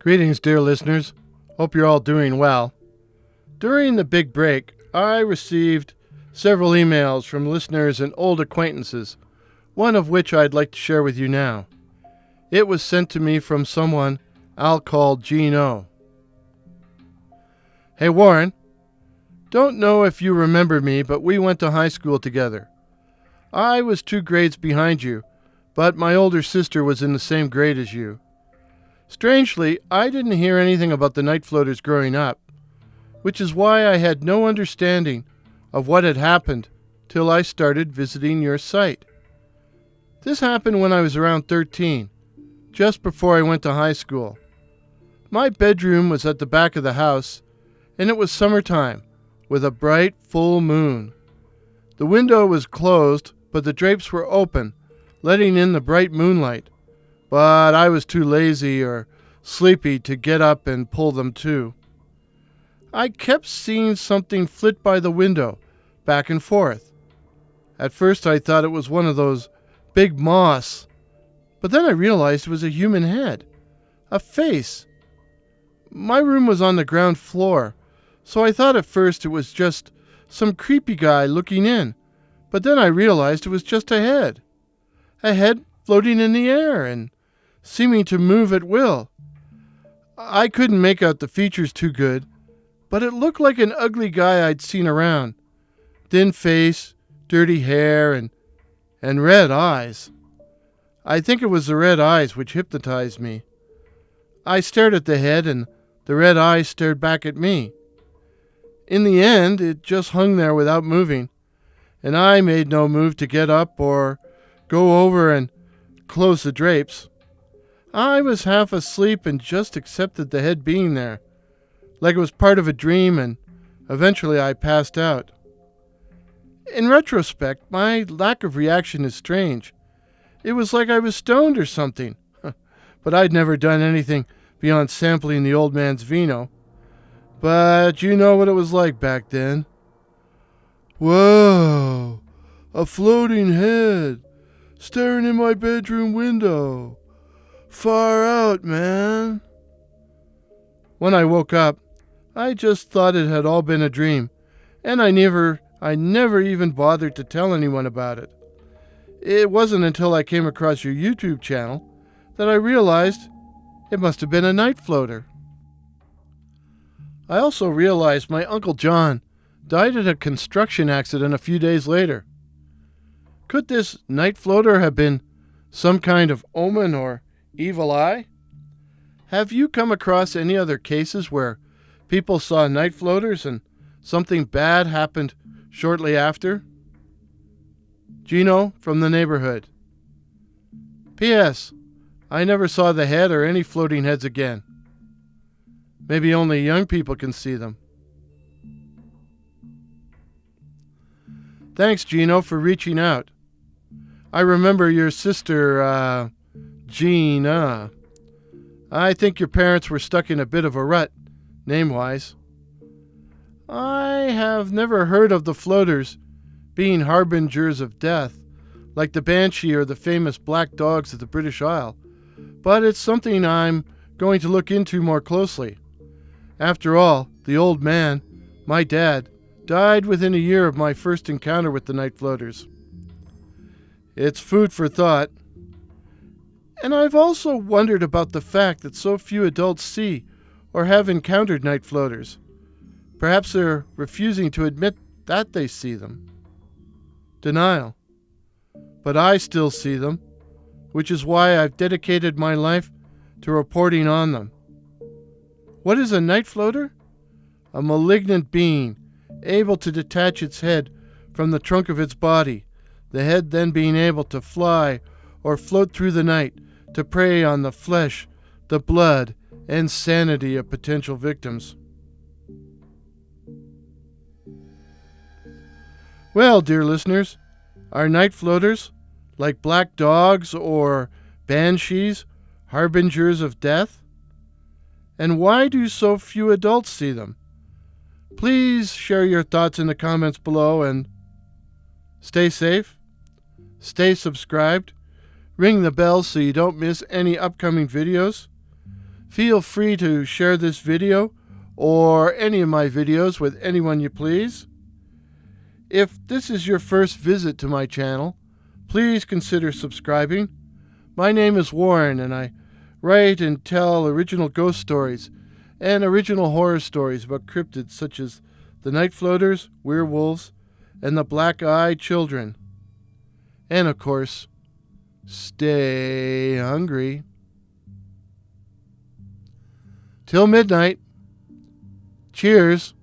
Greetings, dear listeners. Hope you're all doing well. During the big break, I received several emails from listeners and old acquaintances, one of which I'd like to share with you now. It was sent to me from someone I'll call Gino. Hey, Warren. Don't know if you remember me, but we went to high school together. I was 2 grades behind you, but my older sister was in the same grade as you. Strangely, I didn't hear anything about the night floaters growing up, which is why I had no understanding of what had happened till I started visiting your site. This happened when I was around 13, just before I went to high school. My bedroom was at the back of the house, and it was summertime, with a bright, full moon. The window was closed, but the drapes were open, letting in the bright moonlight. But I was too lazy or sleepy to get up and pull them to. I kept seeing something flit by the window, back and forth. At first I thought it was one of those big moths, but then I realized it was a human head, a face. My room was on the ground floor, so I thought at first it was just some creepy guy looking in, but then I realized it was just a head floating in the air and seeming to move at will. I couldn't make out the features too good, but it looked like an ugly guy I'd seen around. Thin face, dirty hair, and red eyes. I think it was the red eyes which hypnotized me. I stared at the head, and the red eyes stared back at me. In the end, it just hung there without moving, and I made no move to get up or go over and close the drapes. I was half asleep and just accepted the head being there, like it was part of a dream, and eventually I passed out. In retrospect, my lack of reaction is strange. It was like I was stoned or something, but I'd never done anything beyond sampling the old man's vino. But you know what it was like back then. Whoa, a floating head, staring in my bedroom window. Far out, man. When I woke up, I just thought it had all been a dream, and I never even bothered to tell anyone about it. It wasn't until I came across your YouTube channel that I realized it must have been a night floater. I also realized my Uncle John died in a construction accident a few days later. Could this night floater have been some kind of omen or evil eye? Have you come across any other cases where people saw night floaters and something bad happened shortly after? Gino from the neighborhood. P.S. I never saw the head or any floating heads again. Maybe only young people can see them. Thanks, Gino, for reaching out. I remember your sister, Gina. I think your parents were stuck in a bit of a rut, name-wise. I have never heard of the floaters being harbingers of death, like the banshee or the famous black dogs of the British Isle, but it's something I'm going to look into more closely. After all, the old man, my dad, died within a year of my first encounter with the night floaters. It's food for thought. And I've also wondered about the fact that so few adults see or have encountered night floaters. Perhaps they're refusing to admit that they see them. Denial. But I still see them, which is why I've dedicated my life to reporting on them. What is a night floater? A malignant being, able to detach its head from the trunk of its body, the head then being able to fly or float through the night to prey on the flesh, the blood, and sanity of potential victims. Well, dear listeners, are night floaters, like black dogs or banshees, harbingers of death? And why do so few adults see them? Please share your thoughts in the comments below, and stay safe, stay subscribed, ring the bell so you don't miss any upcoming videos. Feel free to share this video or any of my videos with anyone you please. If this is your first visit to my channel, please consider subscribing. My name is Warren, and I write and tell original ghost stories and original horror stories about cryptids such as the Night Floaters, werewolves, and the Black-Eyed Children. And of course, stay hungry. Till midnight. Cheers.